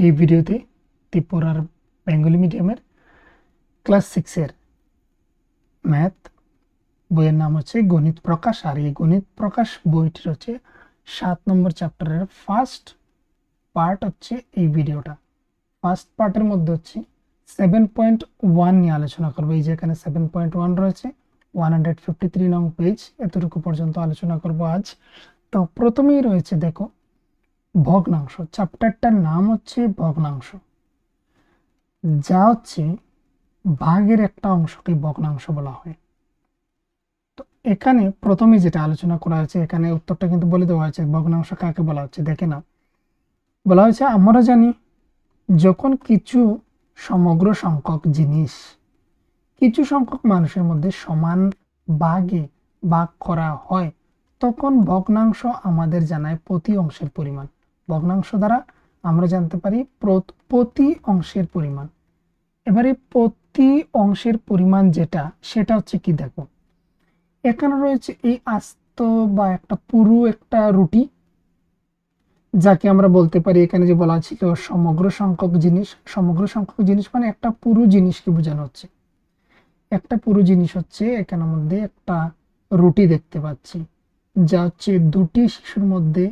এই ভিডিওতে ত্রিপুরার বেঙ্গলি মিডিয়ামের ক্লাস 6 এর ম্যাথ বইয়ের নাম হচ্ছে গণিত প্রকাশ। আর এই গণিত প্রকাশ বইটির হচ্ছে 7 নম্বর চ্যাপ্টারের ফার্স্ট পার্ট হচ্ছে এই ভিডিওটা। ফার্স্ট পার্টের মধ্যে হচ্ছে 7.1 নিয়ে আলোচনা করবো। এই যে এখানে 7.1 রয়েছে, 153 নং পেজ, এতটুকু পর্যন্ত আলোচনা করব আজ। তো প্রথমেই রয়েছে দেখো ভগ্নাংশ। চ্যাপ্টারটার নাম হচ্ছে ভগ্নাংশ, যা হচ্ছে ভাগের একটা অংশকে ভগ্নাংশ বলা হয়। তো এখানে প্রথমে যেটা আলোচনা করা হয়েছে, এখানে উত্তরটা কিন্তু বলে দেওয়া হয়েছে ভগ্নাংশ কাকে বলা হচ্ছে। দেখে নাও, বলা হয়েছে আমরা জানি যখন কিছু সমগ্র সংখ্যক জিনিস কিছু সংখ্যক মানুষের মধ্যে সমান ভাগে ভাগ করা হয়, তখন ভগ্নাংশ আমাদের জানায় প্রতি অংশের পরিমাণ। ভগ্নাংশ দ্বারা আমরা জানতে পারি প্রতি অংশের পরিমাণ। এবারে প্রতি অংশের পরিমাণ যেটা, সেটা হচ্ছে কি, দেখো এখানে রয়েছে এই আস্ত বা একটা পুরো একটা রুটি, যাকে আমরা বলতে পারি, এখানে যে বলা ছিল সমগ্র সংখ্যক জিনিস। সমগ্র সংখ্যক জিনিস মানে একটা পুরো জিনিসকে বোঝানো হচ্ছে। একটা পুরো জিনিস হচ্ছে এখানের মধ্যে একটা রুটি দেখতে পাচ্ছি, যা হচ্ছে দুটি শিশুর মধ্যে,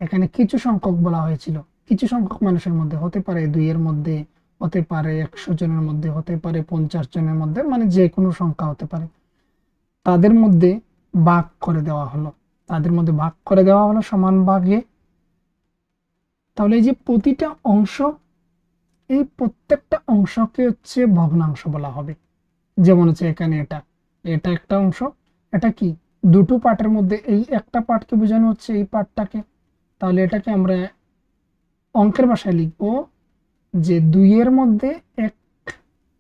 এখানে কিছু সংখ্যক বলা হয়েছিল, কিছু সংখ্যক মানুষের মধ্যে, হতে পারে 2 এর মধ্যে, হতে পারে 100 জনের মধ্যে, হতে পারে 50 জনের মধ্যে, মানে যে কোনো সংখ্যা হতে পারে, তাদের মধ্যে ভাগ করে দেওয়া হলো। তাদের মধ্যে ভাগ করে দেওয়া হলো সমান ভাগে। তাহলে এই যে প্রতিটা অংশ, এই প্রত্যেকটা অংশকে হচ্ছে ভগ্নাংশ বলা হবে। যেমন হচ্ছে এখানে এটা একটা অংশ, এটা কি দুটো পার্টের মধ্যে এই একটা পার্টকে বোঝানো হচ্ছে, এই পার্টটাকে। তাহলে এটাকে আমরা অঙ্কের ভাষায় লিখবো যে 2 এর মধ্যে 1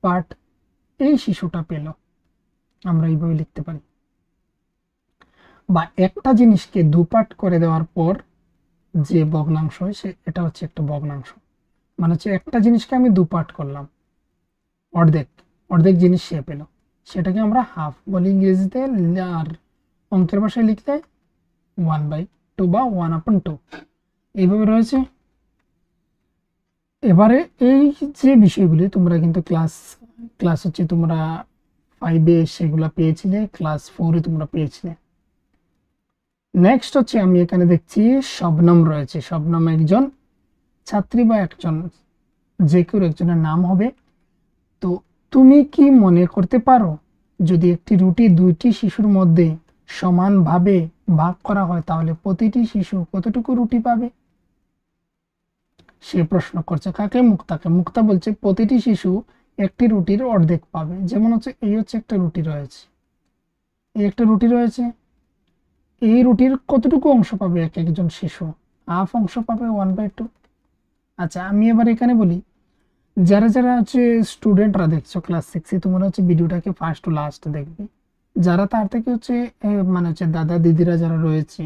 পার্ট এই শিশুটা পেল, আমরা এইভাবে লিখতে পারি। বা একটা জিনিসকে 2 পার্ট করে দেওয়ার পর যে ভগ্নাংশ হয়, এটা হচ্ছে একটা ভগ্নাংশ। মানে হচ্ছে একটা জিনিসকে আমি 2 পার্ট করলাম, অর্ধেক জিনিস সে পেল, সেটাকে আমরা হাফ বলি ইংরেজিতে, আর অঙ্কের ভাষায় লিখলে 1/2 বা 1/2 এইভাবে রয়েছে। এবারে এই যে বিষয়গুলি তোমরা কিন্তু ক্লাস হচ্ছে তোমরা 5-এ সেগুলো পেয়েছিলে, ক্লাস 4-এ তোমরা পেয়েছিলে। নেক্সট হচ্ছে আমি এখানে দেখছি শবনম রয়েছে। শবনম একজন ছাত্রী বা একজন যে কেউ একজনের নাম হবে। তো তুমি কি মনে করতে পারো, যদি একটি রুটি 2টি শিশুর মধ্যে সমানভাবে ভাগ করা হয়, তাহলে প্রতিটি শিশু কতটুকু রুটি পাবে? সে প্রশ্ন করছে কাকে? মুক্তাকে। মুক্তা বলছে প্রতিটি শিশু একটি রুটির অর্ধেক পাবে। যেমন হচ্ছে এই হচ্ছে একটা রুটি রয়েছে, এই একটা রুটি রয়েছে, এই রুটির কতটুকু অংশ পাবে একজন শিশু? হাফ অংশ পাবে, 1/2। আচ্ছা, আমি এবার এখানে বলি, যারা হচ্ছে স্টুডেন্টরা দেখছো ক্লাস 6-এ, তোমরা হচ্ছে ভিডিওটাকে ফার্স্ট টু লাস্ট দেখবে। যারা তার থেকে হচ্ছে মানে হচ্ছে দাদা দিদিরা যারা রয়েছে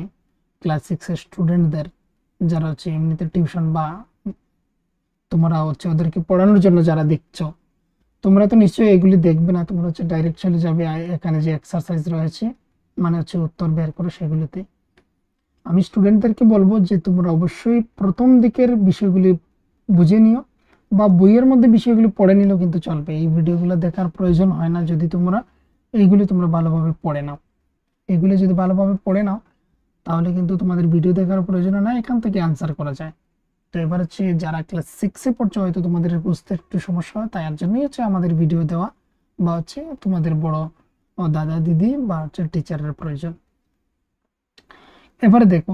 ক্লাস 6-এর স্টুডেন্টদের, যারা হচ্ছে এমনিতে টিউশন বা তোমরা হচ্ছে ওদেরকে পড়ানোর জন্য যারা দেখছো, তোমরা তো নিশ্চয়ই এগুলি দেখবে না। তোমরা হচ্ছে ডাইরেক্ট চলে যাবে এখানে যে এক্সারসাইজ রয়েছে, মানে হচ্ছে উত্তর বের করে সেগুলিতে। আমি স্টুডেন্টদেরকে বলবো যে তোমরা অবশ্যই প্রথম দিকের বিষয়গুলি বুঝে নিও, বা বইয়ের মধ্যে বিষয়গুলি পড়ে নিলেও কিন্তু চলবে। এই ভিডিওগুলো দেখার প্রয়োজন হয় না যদি তোমরা এইগুলি ভালোভাবে পড়ে নাও। এগুলি যদি ভালোভাবে পড়ে নাও, তাহলে কিন্তু তোমাদের ভিডিও দেখার প্রয়োজন হয় না, এখান থেকে আনসার করা যায়। তো এবার হচ্ছে যারা ক্লাস 6-এ পড়ছো, হয়তো তোমাদের বুঝতে একটু সমস্যা হয়, তাই এর জন্যই হচ্ছে আমাদের ভিডিও দেওয়া, বা হচ্ছে তোমাদের বড় দাদা দিদি বা হচ্ছে টিচারের প্রয়োজন। এবারে দেখো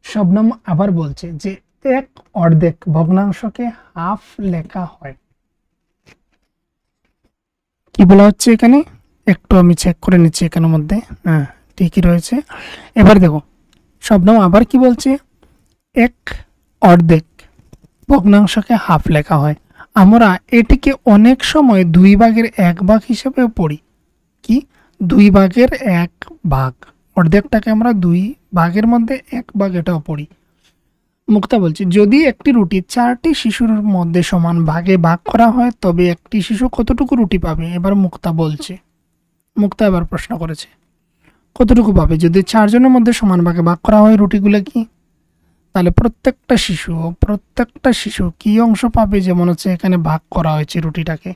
শবনম আবার বলছে যে এক অর্ধেক ভগ্নাংশকে হাফ লেখা হয়। কি বলা হচ্ছে এখানে, একটু আমি চেক করে নিচ্ছি এখানের মধ্যে। হ্যাঁ, ঠিকই রয়েছে। এবার দেখো শবনম আবার কি বলছে, এক অর্ধেক ভগ্নাংশকে হাফ লেখা হয়। আমরা এটিকে অনেক সময় 2/1 হিসেবেও পড়ি। কি 2/1, অর্ধেকটাকে আমরা 2 ভাগের মধ্যে 1 ভাগ এটাও পড়ি। মুক্তা বলছে যদি একটি রুটি 4টি শিশুর মধ্যে সমান ভাগে ভাগ করা হয়, তবে একটি শিশু কতটুকু রুটি পাবে? এবার মুক্তা এবার প্রশ্ন করেছে কতটুকু পাবে যদি 4 জনের মধ্যে সমান ভাগে ভাগ করা হয় রুটিগুলো। কি তাহলে প্রত্যেকটা শিশু কি অংশ পাবে, যেমন হচ্ছে এখানে ভাগ করা হয়েছে রুটিটাকে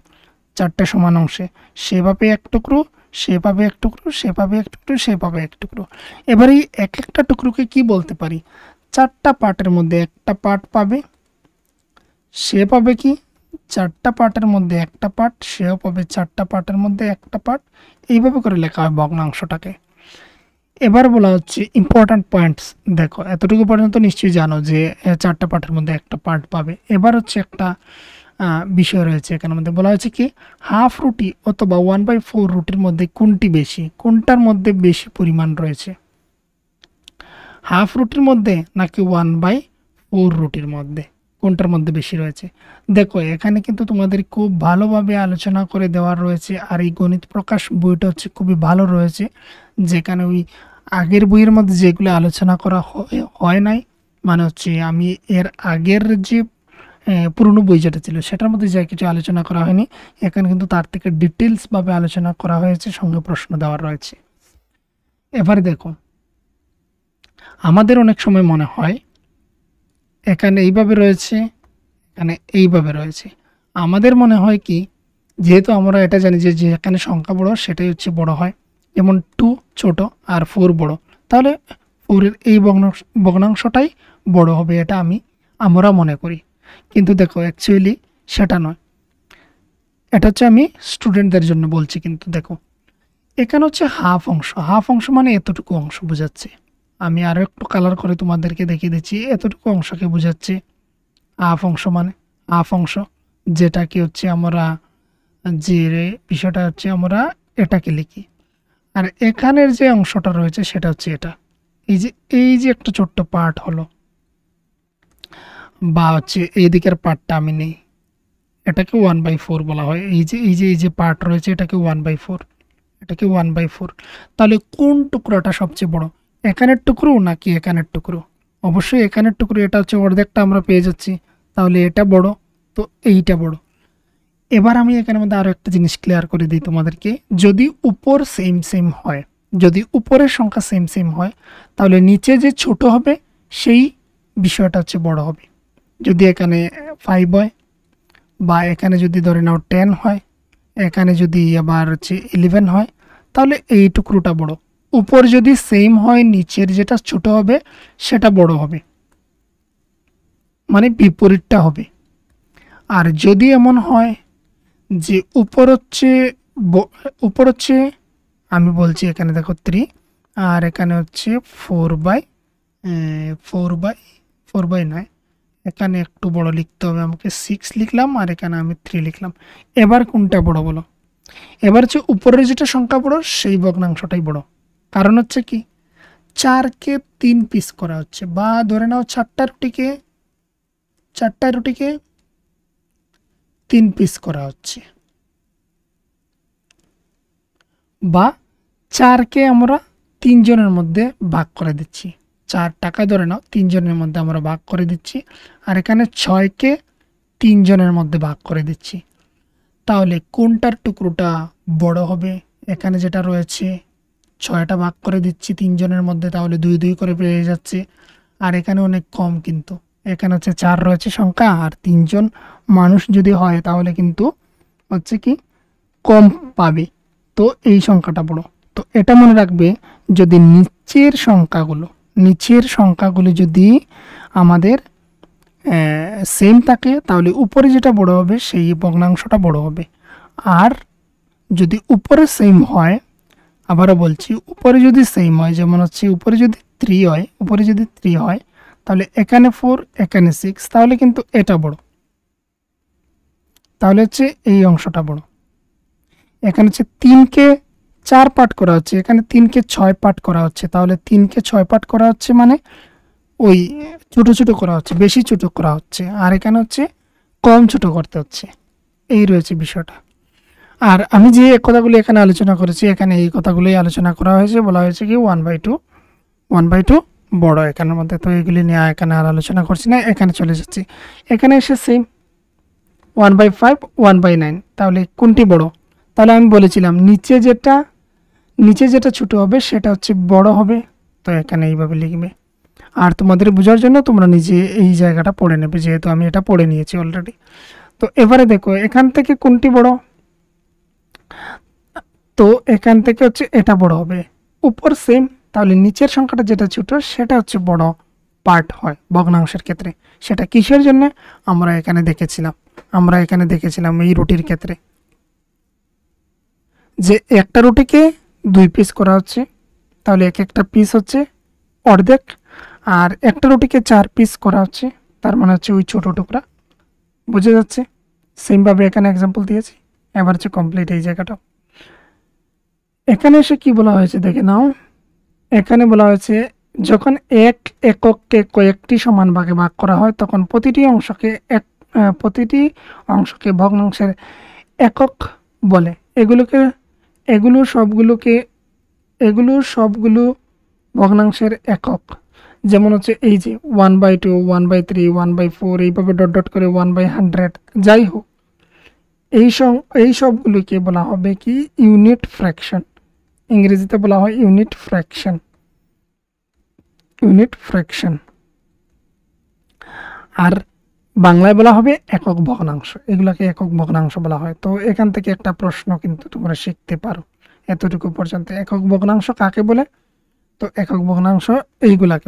4টে সমান অংশে, সে পাবে এক টুকরো, সে পাবে এক টুকরো, সে পাবে এক টুকরো, সে পাবে এক টুকরো। এবার এই এক একটা টুকরোকে কি বলতে পারি, 4টা পার্টের মধ্যে একটা পার্ট পাবে, সে পাবে কি 4টা পার্টের মধ্যে একটা পার্ট, সেও পাবে 4টা পার্টের মধ্যে একটা পার্ট। এইভাবে করে লেখা হয় ভগ্নাংশটাকে। এবার বলা হচ্ছে ইম্পর্ট্যান্ট পয়েন্টস। দেখো এতটুকু পর্যন্ত নিশ্চয়ই জানো যে 4টা পার্টের মধ্যে একটা পার্ট পাবে। এবার হচ্ছে একটা বিষয় রয়েছে এখানের মধ্যে, বলা হয়েছে কি হাফ রুটি অথবা 1/4 রুটির মধ্যে কোনটি বেশি, কোনটার মধ্যে বেশি পরিমাণ রয়েছে, হাফ রুটির মধ্যে নাকি 1/4 রুটির মধ্যে, কোনটার মধ্যে বেশি রয়েছে। দেখো এখানে কিন্তু তোমাদের খুব ভালোভাবে আলোচনা করে দেওয়া রয়েছে, আর এই গণিত প্রকাশ বইটা হচ্ছে খুবই ভালো রয়েছে, যেখানে ওই আগের বইয়ের মধ্যে যেগুলো আলোচনা করা হয় নাই, মানে হচ্ছে আমি এর আগের যে পুরনো বই যেটা ছিল সেটার মধ্যে যা কিছু আলোচনা করা হয়নি, এখানে কিন্তু তার থেকে ডিটেলসভাবে আলোচনা করা হয়েছে, সঙ্গে প্রশ্ন দেওয়া রয়েছে। এবারে দেখো আমাদের অনেক সময় মনে হয় এখানে এইভাবে রয়েছে, এখানে এইভাবে রয়েছে, আমাদের মনে হয় কি যেহেতু আমরা এটা জানি যে যেখানে সংখ্যা বড় সেটাই হচ্ছে বড় হয়, যেমন 2 ছোট আর 4 বড়, তাহলে 4-এর এই ভগ্নাংশটাই বড় হবে, এটা আমরা মনে করি। কিন্তু দেখো অ্যাকচুয়ালি সেটা নয়, এটা হচ্ছে আমি স্টুডেন্টদের জন্য বলছি। কিন্তু দেখো এখানে হচ্ছে হাফ অংশ মানে এতটুকু অংশ বোঝাচ্ছে। আমি আরও একটু কালার করে তোমাদেরকে দেখিয়ে দিচ্ছি, এতটুকু অংশকে বোঝাচ্ছে হাফ অংশ, মানে হাফ অংশ, যেটা কি হচ্ছে আমরা যে বিষয়টা হচ্ছে আমরা এটাকে লিখি। আর এখানের যে অংশটা রয়েছে সেটা হচ্ছে এটা, এই যে একটা ছোট্ট পার্ট হলো, বা হচ্ছে এই দিকের পার্টটা আমি নেই, এটাকে 1/4 বলা হয়। এই যে পার্ট রয়েছে এটাকে 1/4, এটাকে 1/4। তাহলে কোন টুকরোটা সবচেয়ে বড়, এখানের টুকরো নাকি এখানের টুকরো? অবশ্যই এখানের টুকরো, এটা হচ্ছে অর্ধেকটা আমরা পেয়ে যাচ্ছি, তাহলে এটা বড়, তো এইটা বড়। এবার আমি এখানের মধ্যে আরও একটা জিনিস ক্লিয়ার করে দিই তোমাদেরকে, যদি উপর সেম হয়, যদি উপরের সংখ্যা সেম হয়, তাহলে নিচে যে ছোট হবে সেই বিষয়টা হচ্ছে বড় হবে। যদি এখানে 5 হয়, বা এখানে যদি ধরে নাও 10 হয়, এখানে যদি আবার হচ্ছে 11 হয়, তাহলে এই টুকরোটা বড়। উপর যদি সেম হয়, নিচের যেটা ছোট হবে সেটা বড় হবে, মানে বিপরীতটা হবে। আর যদি এমন হয় যে উপর হচ্ছে আমি বলছি এখানে দেখো 3, আর এখানে হচ্ছে 4/9, এখানে একটু বড় লিখতে হবে আমাকে, 6 লিখলাম, আর এখানে আমি 3 লিখলাম। এবার কোনটা বড় বলো? এবার হচ্ছে উপরের যেটা সংখ্যা বড় সেই ভগ্নাংশটাই বড়। কারণ হচ্ছে কি 4কে 3 পিস করা হচ্ছে, বা ধরে নাও 4টা রুটিকে 3 পিস করা হচ্ছে, বা 4কে আমরা 3 জনের মধ্যে ভাগ করে দিচ্ছি, 4 টাকা ধরে নাও 3 জনের মধ্যে আমরা ভাগ করে দিচ্ছি, আর এখানে 6কে 3 জনের মধ্যে ভাগ করে দিচ্ছি। তাহলে কোনটার টুকরোটা বড় হবে? এখানে যেটা রয়েছে 6টা ভাগ করে দিচ্ছি 3 জনের মধ্যে, তাহলে 2 করে পেয়ে যাচ্ছে। আর এখানে অনেক কম, কিন্তু এখানে হচ্ছে 4 রয়েছে সংখ্যা, আর 3 জন মানুষ যদি হয় তাহলে কিন্তু হচ্ছে কি কম পাবে, তো এই সংখ্যাটা বড়। তো এটা মনে রাখবে, যদি নিচের সংখ্যাগুলো যদি আমাদের সেম থাকে, তাহলে উপরে যেটা বড় হবে সেই ভগ্নাংশটা বড় হবে। আর যদি উপরে সেম হয়, আবারও বলছি, উপরে যদি সেম হয়, যেমন হচ্ছে উপরে যদি 3 হয়, তাহলে এখানে 4, এখানে 6, তাহলে কিন্তু এটা বড়, তাহলে হচ্ছে এই অংশটা বড়। এখানে হচ্ছে 3কে 4 পার্ট করা হচ্ছে, এখানে 3কে 6 পার্ট করা হচ্ছে, তাহলে 3কে 6 পার্ট করা হচ্ছে মানে ওই ছোট করা হচ্ছে, বেশি ছোট করা হচ্ছে, আর এখানে হচ্ছে কম ছোট করতে হচ্ছে। এই রয়েছে বিষয়টা। আর আমি যে কথাগুলি এখানে আলোচনা করেছি, এখানে এই কথাগুলোই আলোচনা করা হয়েছে, বলা হয়েছে কি 1/2 বড় এখানের মধ্যে। তো এগুলি নিয়ে এখানে আর আলোচনা করছি না, এখানে চলে যাচ্ছি। এখানে এসে সেম 1/5, 1/9, তাহলে কোনটি বড়? তাহলে আমি বলেছিলাম নিচে যেটা ছোট হবে সেটা হচ্ছে বড় হবে, তো এখানে এইভাবে লিখবে। আর তোমাদের বোঝার জন্য তোমরা নিজে এই জায়গাটা পড়ে নেবে, যেহেতু আমি এটা পড়ে নিয়েছি অলরেডি। তো এবারে দেখো এখান থেকে কোনটি বড়, তো এখান থেকে হচ্ছে এটা বড় হবে, উপর সেম, তাহলে নিচের সংখ্যাটা যেটা ছোট সেটা হচ্ছে বড় পার্ট হয় ভগ্নাংশের ক্ষেত্রে। সেটা কিসের জন্য আমরা এখানে দেখেছিলাম এই রুটির ক্ষেত্রে, যে একটা রুটিকে 2 পিস করা হচ্ছে, তাহলে এক একটা পিস হচ্ছে অর্ধেক, আর একটা রুটিকে 4 পিস করা হচ্ছে, তার মানে হচ্ছে ওই ছোট টুকরা। বুঝে যাচ্ছে? সেমভাবে এখানে এক্সাম্পল দিয়েছি। এবার হচ্ছে কমপ্লিট এই জায়গাটা। এখানে এসে কি বলা হয়েছে দেখে নাও, এখানে বলা হয়েছে যখন এক এককে কয়েকটি সমান ভাগে ভাগ করা হয় তখন প্রতিটি অংশকে ভগ্নাংশের একক বলে। এগুলো সবগুলো ভগ্নাংশের একক। যেমন হচ্ছে এই যে 1/2, 1/3, 1/4, এইভাবে ডট ডট করে 1/100, যাই হোক এই সবগুলোকে বলা হবে কি ইউনিট ফ্র্যাকশন। ইংরেজিতে বলা হয় ইউনিট ফ্র্যাকশন, আর বাংলায় বলা হবে একক ভগ্নাংশ। এগুলাকে একক ভগ্নাংশ বলা হয়। তো এখান থেকে একটা প্রশ্ন কিন্তু তোমরা শিখতে পারো এতটুকু পর্যন্ত। একক ভগ্নাংশ কাকে বলে? তো একক ভগ্নাংশ এইগুলাকে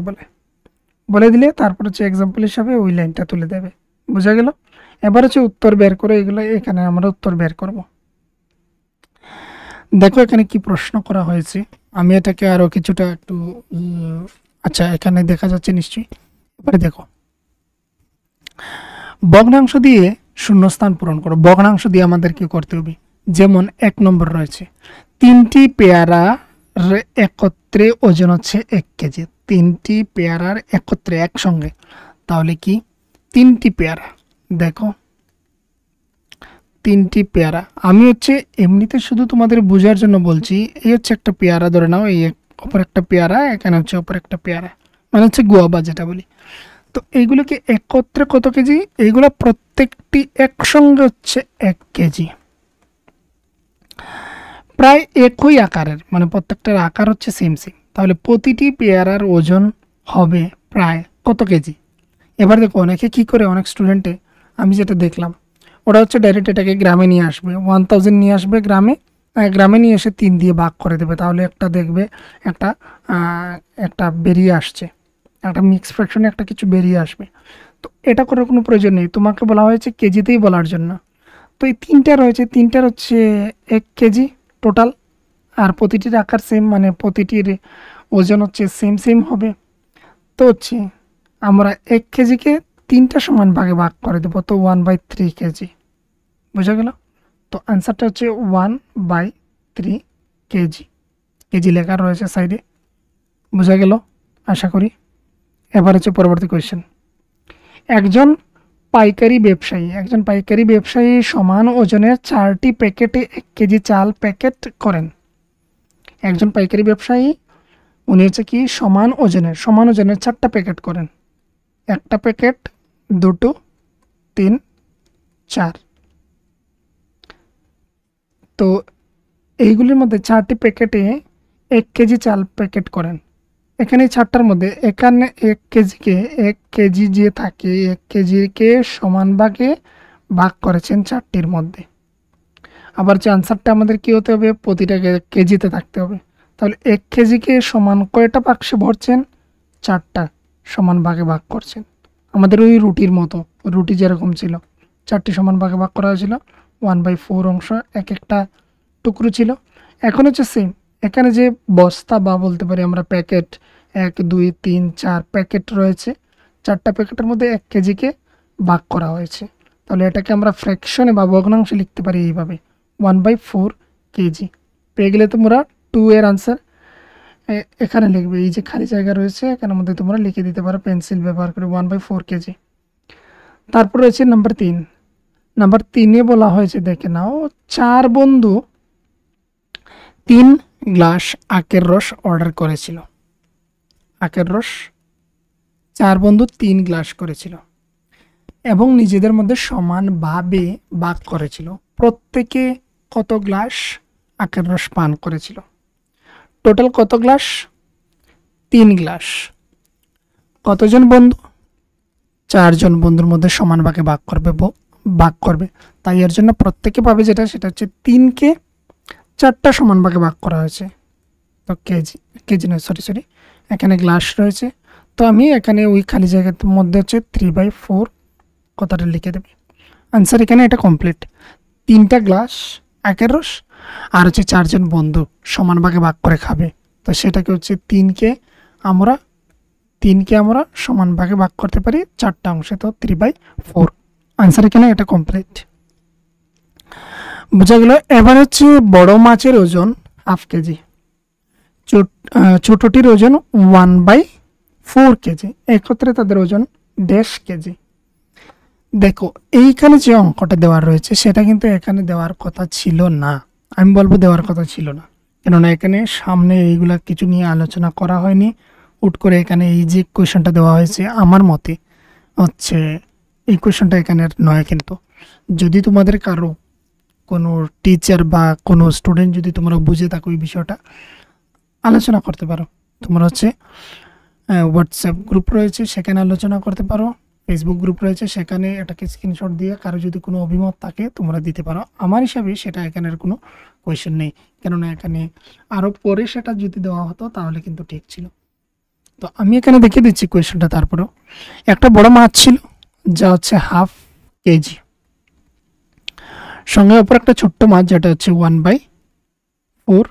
বলে দিলে তারপর হচ্ছে এক্সাম্পল হিসাবে ওই লাইনটা তুলে দেবে। বোঝা গেল? এবার হচ্ছে উত্তর বের করে, এগুলো এখানে আমরা উত্তর বের করব। দেখো এখানে কি প্রশ্ন করা হয়েছে, আমি এটাকে আরো কিছুটা একটু আচ্ছা এখানে দেখা যাচ্ছে নিশ্চয়ই। এবারে দেখো, ভগ্নাংশ দিয়ে শূন্যস্থান পূরণ করো। ভগ্নাংশ দিয়ে আমাদের কি করতে হবে? যেমন 1 নম্বর রয়েছে 3টি পেয়ারার একত্রে ওজন হচ্ছে 1 কেজি। 3টি পেয়ারার একত্রে একসঙ্গে, তাহলে কি 3টি পেয়ারা। দেখো 3টি পেয়ারা, আমি হচ্ছে এমনিতে শুধু তোমাদের বোঝার জন্য বলছি। এই হচ্ছে একটা পেয়ারা ধরে নাও, এই অপর একটা পেয়ারা, এখানে হচ্ছে অপর একটা পেয়ারা, মানে হচ্ছে গোয়াবা যেটা বলি। তো এইগুলোকে একত্রে কত কেজি? এইগুলো প্রত্যেকটি একসঙ্গে হচ্ছে 1 কেজি, প্রায় একই আকারের, মানে প্রত্যেকটার আকার হচ্ছে সেম। তাহলে প্রতিটি পেয়ারার ওজন হবে প্রায় কত কেজি? এবার দেখো অনেকে কি করে, অনেক স্টুডেন্টে আমি যেটা দেখলাম, ওরা হচ্ছে ডাইরেক্ট এটাকে গ্রামে নিয়ে আসবে, 1000 নিয়ে আসবে গ্রামে নিয়ে এসে 3 দিয়ে ভাগ করে দেবে। তাহলে একটা দেখবে একটা বেরিয়ে আসছে, একটা মিক্স ফ্র্যাকশনে একটা কিছু বেরিয়ে আসবে। তো এটা করার কোনো প্রয়োজন নেই, তোমাকে বলা হয়েছে কেজিতেই বলার জন্য। তো এই 3টা রয়েছে, 3টার হচ্ছে 1 কেজি টোটাল, আর প্রতিটির আকার সেম, মানে প্রতিটির ওজন হচ্ছে সেম হবে। তো হচ্ছে আমরা 1 কেজিকে 3টা সমান ভাগে ভাগ করে দেবো, তো 1/3 কেজি। বোঝা গেল? তো অ্যান্সারটা হচ্ছে 1/3 কেজি লেখা রয়েছে সাইডে। বোঝা গেল আশা করি। এবার হচ্ছে পরবর্তী কোয়েশ্চেন। একজন পাইকারি ব্যবসায়ী সমান ওজনের 4টি প্যাকেটে 1 কেজি চাল প্যাকেট করেন। একজন পাইকারি ব্যবসায়ী, উনি হচ্ছে কি সমান ওজনের 4টা প্যাকেট করেন। 1টা প্যাকেট, 2টো, 3, 4। তো এইগুলির মধ্যে 4টি প্যাকেটে 1 কেজি চাল প্যাকেট করেন। এখানে 4টার মধ্যে এখানে 1 কেজি যে থাকে, 1 কেজিকে সমান ভাগে ভাগ করেছেন 4টির মধ্যে। আবার যে আনসারটা আমাদের কি হতে হবে? প্রতিটা কেজিতে থাকতে হবে। তাহলে 1 কেজিকে সমান কয়টা বাক্সে ভরছেন? 4টা সমান ভাগে ভাগ করছেন। আমাদের ওই রুটির মতো, রুটি যেরকম ছিল 4টি সমান ভাগে ভাগ করা হয়েছিল, 1/4 অংশ এক একটা টুকরো ছিল। এখন হচ্ছে সেম, এখানে যে বস্তা বা বলতে পারি আমরা প্যাকেট 1, 2, 3, 4 প্যাকেট রয়েছে, 4টা প্যাকেটের মধ্যে 1 কেজিকে ভাগ করা হয়েছে। তাহলে এটাকে আমরা ফ্র্যাকশনে বা ভগ্নাংশে লিখতে পারি এইভাবে, 1/4 কেজি। পেয়ে গেলে তোমরা 2 এর আনসার এখানে লিখবে। এই যে খালি জায়গা রয়েছে এখানের মধ্যে তোমরা লিখে দিতে পারো পেন্সিল ব্যবহার করে 1/4 কেজি। তারপর রয়েছে নাম্বার 3। নাম্বার 3-এ বলা হয়েছে দেখে নাও, 4 বন্ধু 3 গ্লাস আখের রস অর্ডার করেছিল। আখের রস 4 বন্ধু 3 গ্লাস করেছিল এবং নিজেদের মধ্যে সমানভাবে ভাগ করেছিল। প্রত্যেকে কত গ্লাস আখের রস পান করেছিল? টোটাল কত গ্লাস? 3 গ্লাস। কতজন বন্ধু? 4 জন বন্ধুর মধ্যে সমান ভাগে ভাগ করবে। তাই এর জন্য প্রত্যেকে পাবে সেটা হচ্ছে 3 কে 4টা সমান ভাগে ভাগ করা হয়েছে। তো কেজি নয়, সরি, এখানে গ্লাস রয়েছে। তো আমি এখানে ওই খালি জায়গার মধ্যে হচ্ছে 3/4 কথাটা লিখে দেবে। আনসার এখানে এটা কমপ্লিট। 3টা গ্লাস, একের রস, আর হচ্ছে 4 জন বন্ধু সমান ভাগে ভাগ করে খাবে। তো সেটাকে হচ্ছে 3কে আমরা সমান ভাগে ভাগ করতে পারি 4টা অংশে। তো 3/4 আনসার এখানে এটা কমপ্লিট। বোঝা গেল। এবার হচ্ছে বড় মাছের ওজন 1/2 কেজি, ছোটটির ওজন 1/4 কেজি, একত্রে তাদের ওজন 1.5 কেজি। দেখো এইখানে যে অঙ্কটা দেওয়া রয়েছে সেটা কিন্তু এখানে দেওয়ার কথা ছিল না। আমি বলবো দেওয়ার কথা ছিল না, কেননা এখানে সামনে এইগুলা কিছু নিয়ে আলোচনা করা হয়নি। উট করে এখানে এই যে কোয়েশনটা দেওয়া হয়েছে, আমার মতে হচ্ছে এই কোয়েশনটা এখানে নয়। কিন্তু যদি তোমাদের কারো কোনো টিচার বা কোনো স্টুডেন্ট যদি তোমরা বুঝে থাকো এই বিষয়টা, আলোচনা করতে পারো। তোমরা হচ্ছে হোয়াটসঅ্যাপ গ্রুপ রয়েছে, সেখানে আলোচনা করতে পারো। ফেসবুক গ্রুপ রয়েছে, সেখানে এটাকে স্ক্রিনশট দিয়ে কারো যদি কোনো অভিমত থাকে তোমরা দিতে পারো। আমার হিসাবে সেটা এখানের কোনো কোয়েশ্চেন নেই, কেননা এখানে আরও পরে সেটা যদি দেওয়া হতো তাহলে কিন্তু ঠিক ছিল। তো আমি এখানে দেখিয়ে দিচ্ছি কোয়েশ্চেনটা। তারপরেও একটা বড় মাছ ছিল যা হচ্ছে 1/2 কেজি, সঙ্গে অপর একটা ছোট্ট মাছ যেটা হচ্ছে 1/4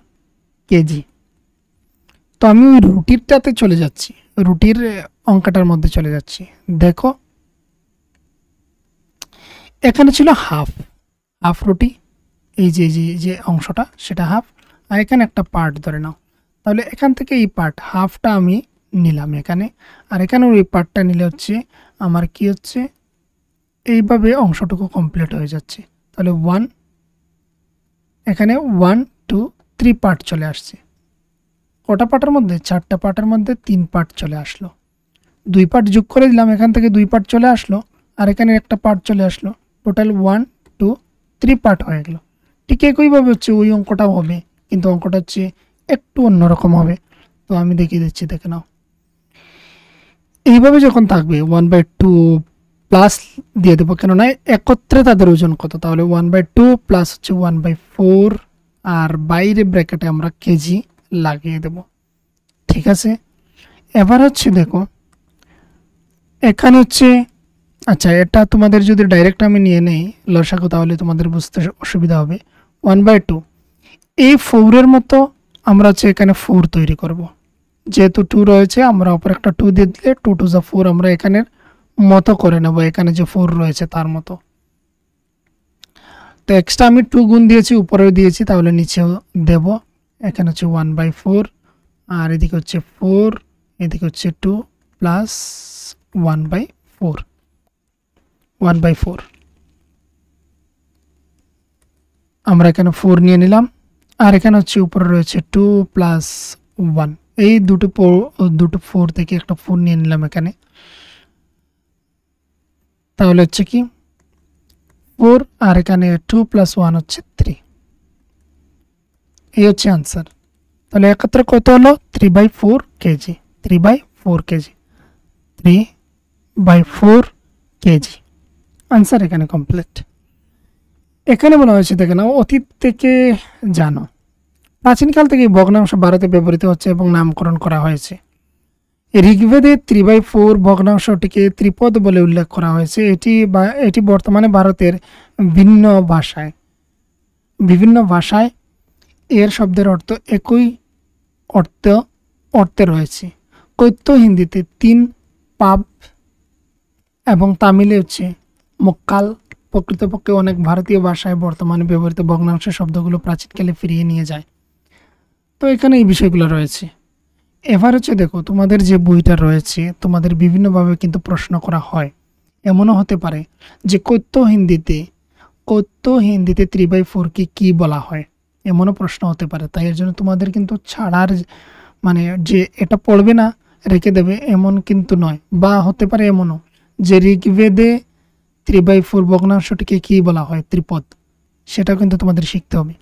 কেজি। তো আমি ওই রুটিরটাতে চলে যাচ্ছি, রুটির অঙ্কটার মধ্যে চলে যাচ্ছি। দেখো এখানে ছিল হাফ রুটি, এই যে অংশটা সেটা হাফ, আর এখানে একটা পার্ট ধরে নাও। তাহলে এখান থেকে এই পার্ট হাফটা আমি নিলাম এখানে, আর এখানে ওই পার্টটা নিলে হচ্ছে আমার কি হচ্ছে এইভাবে অংশটুকু কমপ্লিট হয়ে যাচ্ছে। তাহলে এখানে 1 2 3 পার্ট চলে আসছে। কটা পার্টের মধ্যে? 4টা পার্টের মধ্যে 3 পার্ট চলে আসলো। 2 পার্ট যোগ করে দিলাম, এখান থেকে 2 পার্ট চলে আসলো, আর এখানে একটা পার্ট চলে আসলো। টোটাল 1 2 3 পার্ট হয়ে গেল। ঠিক একইভাবে হচ্ছে ওই অঙ্কটাও হবে, কিন্তু অঙ্কটা হচ্ছে একটু অন্যরকম হবে। তো আমি দেখিয়ে দিচ্ছি, দেখে নাও। এইভাবে যখন থাকবে 1/2 প্লাস দিয়ে দেবো, কেননা একত্রে তাদের ওজন কত। তাহলে 1/2 প্লাস হচ্ছে 1/4, আর বাইরে ব্র্যাকেটে আমরা কেজি লাগিয়ে দেব। ঠিক আছে। এবার হচ্ছে দেখো এখানে হচ্ছে, আচ্ছা এটা তোমাদের যদি ডাইরেক্ট আমি নিয়ে নেই লসাগু, তাহলে তোমাদের বুঝতে অসুবিধা হবে। 1/2 এই 4-এর মতো আমরা হচ্ছে এখানে 4 তৈরি করব। যেহেতু 2 রয়েছে, আমরা অপর একটা 2 দিয়ে দিলে 2 2 যা 4 আমরা এখানের মতো করে নেব, এখানে যে 4 রয়েছে তার মতো। তো এক্সট্রা আমি 2 গুণ দিয়েছি, উপরেও দিয়েছি, তাহলে নিচেও দেব। এখানে হচ্ছে 1/4, আর এদিকে হচ্ছে 4, এদিকে হচ্ছে 2 প্লাস 1/4 আমরা এখানে 4 নিয়ে নিলাম, আর এখানে হচ্ছে উপরে রয়েছে 2 প্লাস 1, এই দুটো 4 থেকে একটা 4 নিয়ে নিলাম এখানে। তাহলে হচ্ছে কি 4, আর এখানে 2 প্লাস 1 হচ্ছে 3। এই হচ্ছে আনসার। তাহলে একত্রে কত হলো? 3/4 কেজি, 3/4 কেজি, 3/4 কেজি। আনসার এখানে কমপ্লিট। এখানে বলা হয়েছে, দেখে নাও, অতীত থেকে জানো। প্রাচীনকাল থেকে ভগ্নাংশ ভারতে ব্যবহৃত হচ্ছে এবং নামকরণ করা হয়েছে। ঋগ্বেদে 3/4 ভগ্নাংশটিকে ত্রিপদ বলে উল্লেখ করা হয়েছে। এটি বর্তমানে ভারতের বিভিন্ন ভাষায় এর শব্দের অর্থ একই অর্থে রয়েছে। কৈত্য হিন্দিতে 3 পাব এবং তামিলে হচ্ছে মক্কাল। প্রকৃতপক্ষে অনেক ভারতীয় ভাষায় বর্তমানে ব্যবহৃত ভগ্নাংশ শব্দগুলো প্রাচীনকালে ফিরিয়ে নিয়ে যায়। তো এখানে এই বিষয়গুলো রয়েছে। এবার হচ্ছে দেখো, তোমাদের যে বইটা রয়েছে তোমাদের বিভিন্নভাবে কিন্তু প্রশ্ন করা হয়। এমনও হতে পারে যে কৈত্য হিন্দিতে 3/4 কি বলা হয়, এমনও প্রশ্ন হতে পারে। তাই এর জন্য তোমাদের কিন্তু ছাড়ার মানে যে এটা পড়বে না রেখে দেবে এমন কিন্তু নয়। বা হতে পারে এমনও যে ঋগ্বেদে 3/4 ভগ্নাংশটিকে কি বলা হয়, ত্রিপদ, সেটাও কিন্তু তোমাদের শিখতে হবে।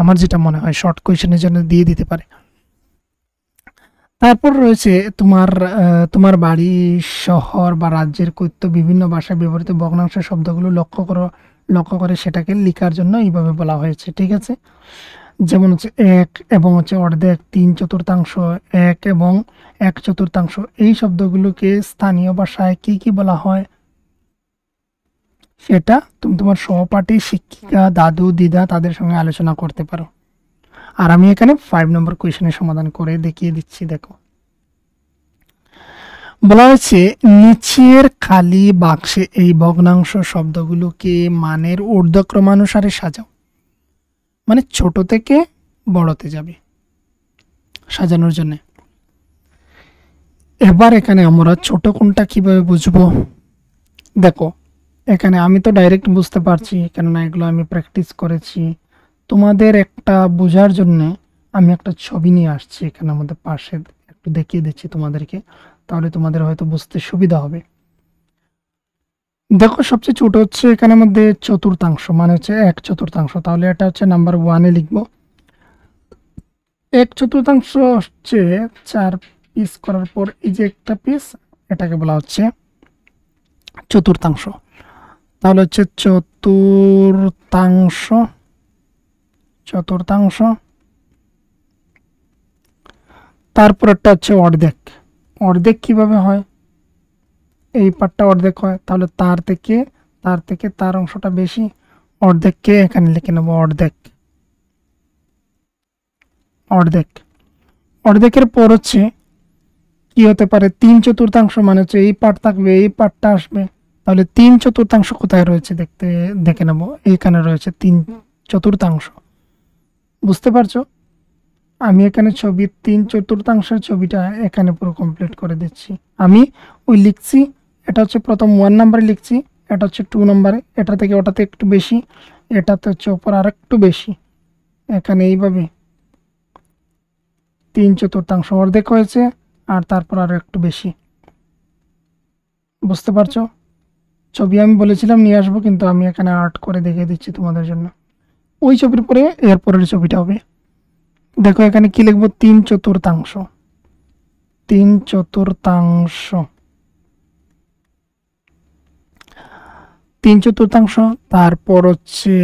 আমার যেটা মনে হয় শর্ট কোয়েশনের জন্য দিয়ে দিতে পারে। তারপর রয়েছে তোমার তোমার বাড়ি, শহর বা রাজ্যের কৈত্য বিভিন্ন ভাষায় ব্যবহৃত ভগ্নাংশ শব্দগুলো লক্ষ্য করে সেটাকে লেখার জন্য এইভাবে বলা হয়েছে। ঠিক আছে, যেমন হচ্ছে এক এবং হচ্ছে অর্ধেক, তিন চতুর্থাংশ, এক এবং এক চতুর্থাংশ। এই শব্দগুলোকে স্থানীয় ভাষায় কি কি বলা হয় সেটা তুমি তোমার সহপাঠী, শিক্ষিকা, দাদু, দিদা তাদের সঙ্গে আলোচনা করতে পারো। আর আমি এখানে 5 নম্বর কোয়েশনের সমাধান করে দেখিয়ে দিচ্ছি। দেখো, বলা হয়েছে নিচের খালি বাক্সে এই ভগ্নাংশ শব্দগুলোকে মানের ঊর্ধ্বক্রমানুসারে সাজাও। মানে ছোট থেকে বড়তে যাবে সাজানোর জন্য। এবার এখানে আমরা ছোট কোনটা কিভাবে বুঝবো? দেখো, এখানে আমি তো ডাইরেক্ট বুঝতে পারছি, কেননা এগুলো আমি প্র্যাকটিস করেছি। তোমাদের একটা বোঝার জন্য আমি একটা ছবি নিয়ে আসছি এখানে আমাদের পাশে, একটু দেখিয়ে দিচ্ছি তোমাদেরকে, তাহলে তোমাদের হয়তো বুঝতে সুবিধা হবে। দেখো, সবচেয়ে ছোট হচ্ছে এখানে মধ্যে চতুর্থাংশ, মানে হচ্ছে এক চতুর্থাংশ। তাহলে এটা হচ্ছে নাম্বার 1-এ লিখবো। এক চতুর্থাংশ হচ্ছে 4 পিস করার পর এই যে একটা পিস, এটাকে বলা হচ্ছে চতুর্থাংশ। তাহলে হচ্ছে চতুর্থাংশ। তারপরটা হচ্ছে অর্ধেক। অর্ধেক কিভাবে হয়? এই পার্টটা অর্ধেক হয়, তাহলে তার থেকে তার অংশটা বেশি, অর্ধেককে এখানে লিখে নেব অর্ধেক। অর্ধেকের পর হচ্ছে কি হতে পারে? 3/4, মানে হচ্ছে এই পার্ট থাকবে, এই পার্টটা আসবে। তাহলে 3/4 কোথায় রয়েছে দেখে নেব। এইখানে রয়েছে 3/4। বুঝতে পারছো? আমি এখানে 3/4 ছবিটা এখানে পুরো কমপ্লিট করে দিচ্ছি। আমি ওই লিখছি, এটা হচ্ছে প্রথম 1 নম্বরে লিখছি, এটা হচ্ছে 2 নম্বরে, এটা থেকে ওটাতে একটু বেশি, এটাতে হচ্ছে ওপর আর একটু বেশি। এখানে এইভাবে 3/4 অর্ধেক হয়েছে, আর তারপর আরো একটু বেশি। বুঝতে পারছো? ছবি আমি বলেছিলাম নিয়ে আসবো, কিন্তু আমি এখানে আর্ট করে দেখিয়ে দিচ্ছি তোমাদের জন্য। ওই ছবির পরে এরপরের ছবিটা হবে। দেখো, এখানে কি লিখবো? 3/4। 3/4, তারপর হচ্ছে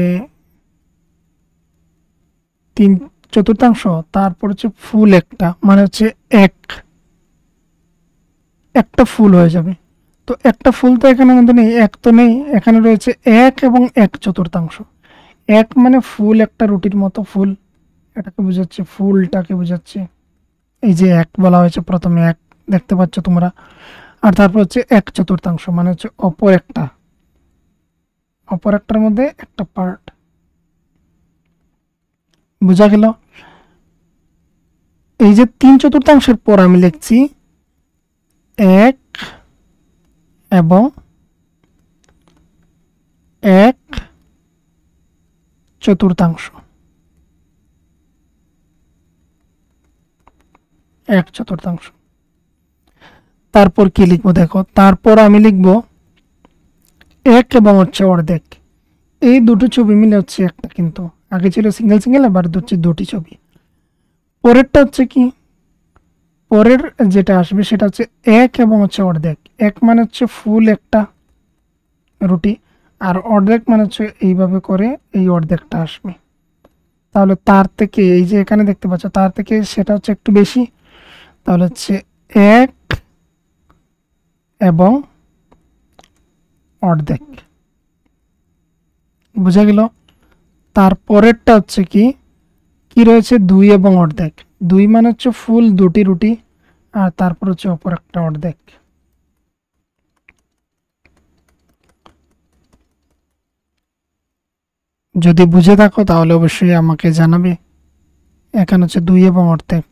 3/4, তারপর হচ্ছে ফুল একটা, মানে হচ্ছে একটা ফুল হয়ে যাবে। তো একটা ফুল তো এখানে মধ্যে নেই, এক তো নেই, এখানে রয়েছে 1 এবং 1/4। এক মানে ফুল, একটা রুটির মতো ফুল, এটাকে বোঝাচ্ছে, ফুলটাকে বোঝাচ্ছে। এই যে এক বলা হয়েছে প্রথমে, এক দেখতে পাচ্ছ তোমরা। আর তারপর হচ্ছে 1/4, মানে হচ্ছে অপর একটার মধ্যে একটা পার্ট। বোঝা গেল? এই যে 3/4 পর আমি লিখছি 1 এবং 1/4। 1/4। তারপর কি লিখবো? দেখো, তারপর আমি লিখবো 1 এবং হচ্ছে অর্ধেক। এই দুটো ছবি মিলে হচ্ছে একটা, কিন্তু আগে ছিল সিঙ্গেল সিঙ্গেল, আবার হচ্ছে দুটি ছবি। পরেরটা হচ্ছে কি? পরের যেটা আসবে সেটা হচ্ছে 1 এবং হচ্ছে অর্ধেক। 1 মানে হচ্ছে ফুল একটা রুটি, আর অর্ধেক মানে হচ্ছে এইভাবে করে এই অর্ধেকটা আসবে। তাহলে তার থেকে এই যে এখানে দেখতে পাচ্ছ, তার থেকে সেটা হচ্ছে একটু বেশি, তাহলে হচ্ছে 1 এবং অর্ধেক। বোঝা গেল? তারপরেরটা হচ্ছে কি রয়েছে? 2 এবং অর্ধেক। 2 মানে হচ্ছে ফুল দুটি রুটি, আর তারপর হচ্ছে অপর একটা অর্ধেক। যদি বুঝে থাকো তাহলে অবশ্যই আমাকে জানাবে। এখানে হচ্ছে 2 এবং অর্ধেক,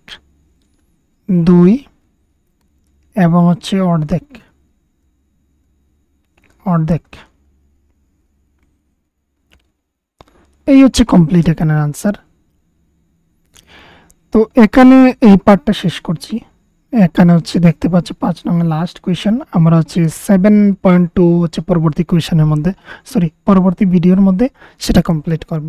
2 এবং হচ্ছে অর্ধেক। এই হচ্ছে কমপ্লিট এখানে আনসার। তো এখানে এই পার্টটা শেষ করছি। এখানে হচ্ছে দেখতে পাচ্ছি 5 নম্বর লাস্ট কোয়েশ্চেন। আমরা হচ্ছে 7.2 হচ্ছে পরবর্তী কোয়েশ্চেনের মধ্যে, পরবর্তী ভিডিওর মধ্যে সেটা কমপ্লিট করব।